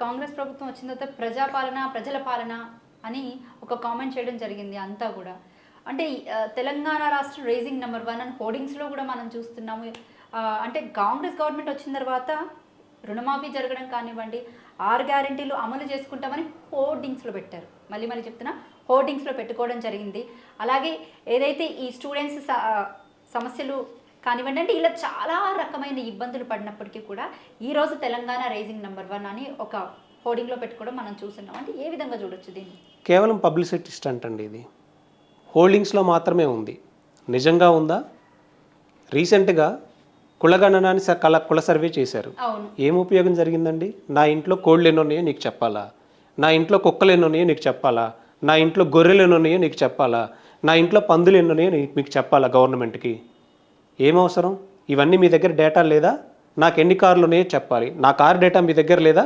కాంగ్రెస్ ప్రభుత్వం వచ్చిన తర్వాత ప్రజాపాలన ప్రజల పాలన అని ఒక కామెంట్ చేయడం జరిగింది అంతా కూడా. అంటే తెలంగాణ రాష్ట్ర రైజింగ్ నెంబర్ 1 అని హోర్డింగ్స్లో కూడా మనం చూస్తున్నాము. అంటే కాంగ్రెస్ గవర్నమెంట్ వచ్చిన తర్వాత రుణమాఫీ జరగడం కానివ్వండి, 6 గ్యారెంటీలు అమలు చేసుకుంటామని హోర్డింగ్స్లో పెట్టారు. మళ్ళీ మళ్ళీ చెప్తున్నా, హోర్డింగ్స్లో పెట్టుకోవడం జరిగింది. అలాగే ఏదైతే ఈ స్టూడెంట్స్ సమస్యలు కానివ్వండి, అంటే ఇలా చాలా రకమైన ఇబ్బందులు పడినప్పటికీ కూడా ఈరోజు తెలంగాణ రైజింగ్ నెంబర్ 1 అని ఒక హోర్డింగ్లో పెట్టుకోవడం మనం చూస్తున్నాం. అంటే ఏ విధంగా చూడొచ్చు దీన్ని? కేవలం పబ్లిసిటీ స్టంట్ అండి ఇది. హోల్డింగ్స్లో మాత్రమే ఉంది. నిజంగా ఉందా? రీసెంట్గా కులగణనాన్ని కుల సర్వే చేశారు. ఏం ఉపయోగం జరిగిందండి? నా ఇంట్లో కోళ్ళు ఎన్ని ఉన్నాయో నీకు చెప్పాలా, నా ఇంట్లో కుక్కలు ఎన్ని ఉన్నాయో నీకు చెప్పాలా, నా ఇంట్లో గొర్రెలు ఎన్ని ఉన్నాయో నీకు చెప్పాలా, నా ఇంట్లో పందులు ఎన్ని ఉన్నాయో మీకు చెప్పాలా గవర్నమెంట్కి? ఏమవసరం? ఇవన్నీ మీ దగ్గర డేటా లేదా? నాకు ఎన్ని కార్లు ఉన్నాయో చెప్పాలి. నా కార్ డేటా మీ దగ్గర లేదా?